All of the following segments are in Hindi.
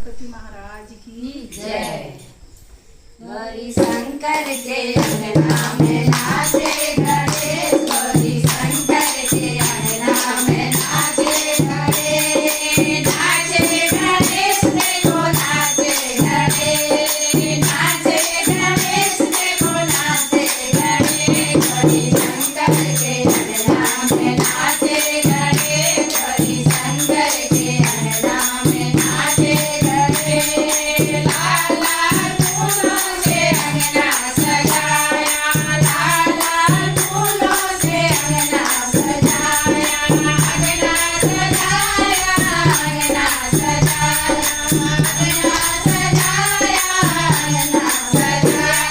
गणपति महाराज की जय। गौरी शंकर के अंगना में नाचे गणेश, गौरी शंकर के अंगना में नाचे गणेश, नाचे गणेश देखो नाचे गणेश, नाचे गणेश देखो नाचे गणेश, गौरी शंकर के अंगना में नाचे गणेश, गौरी शंकर के अंगना में नाचे गणेश। लाल लाल फूलों से अंगना सजाया, लाल लाल फूलों से अंगना सजाया, अंगना सजाया, अंगना सजाया, अंगना सजाया, अंगना सजाया।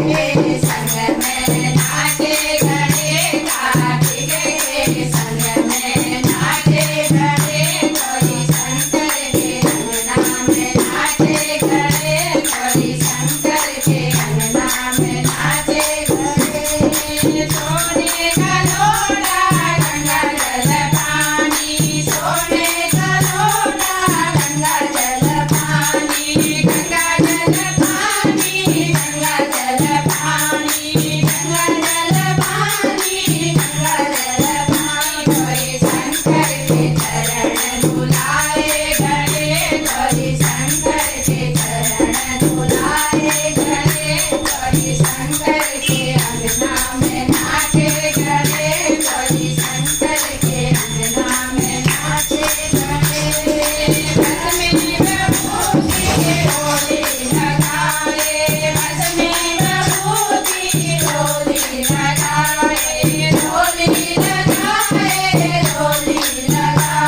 के संग में नाचे गणेश, कार्तिक के संग में नाचे गणेश, गौरी शंकर के अंगना में नाचे गणेश, गौरी शंकर के अंगना में नाचे गणेश। सोने का लोटा गंगा जल पानी, सोने का लोटा गंगा जल पानी, गंगा जल पानी, गंगा जल पानी, गंगा जल पानी, गंगा जल पानी। गौरी शंकर के चरण धुलाए गणेश, गौरी शंकर के चरण धुलाए गणेश, गौरी शंकर के अंगना में नाचे गणेश, गौरी शंकर के अंगना में नाचे गणेश। बस में विभूति डोली लगाए, बस में विभूति डोली लगाए, डोली लगाए, डोली लगाए,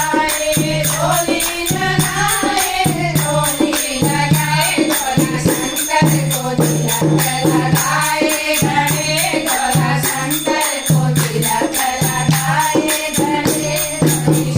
डोली लगाए, डोली लगाए। गौरा शंकर को तिलक लगाए गणेश, गौरा शंकर को तिलक लगाए गणेश, गौरी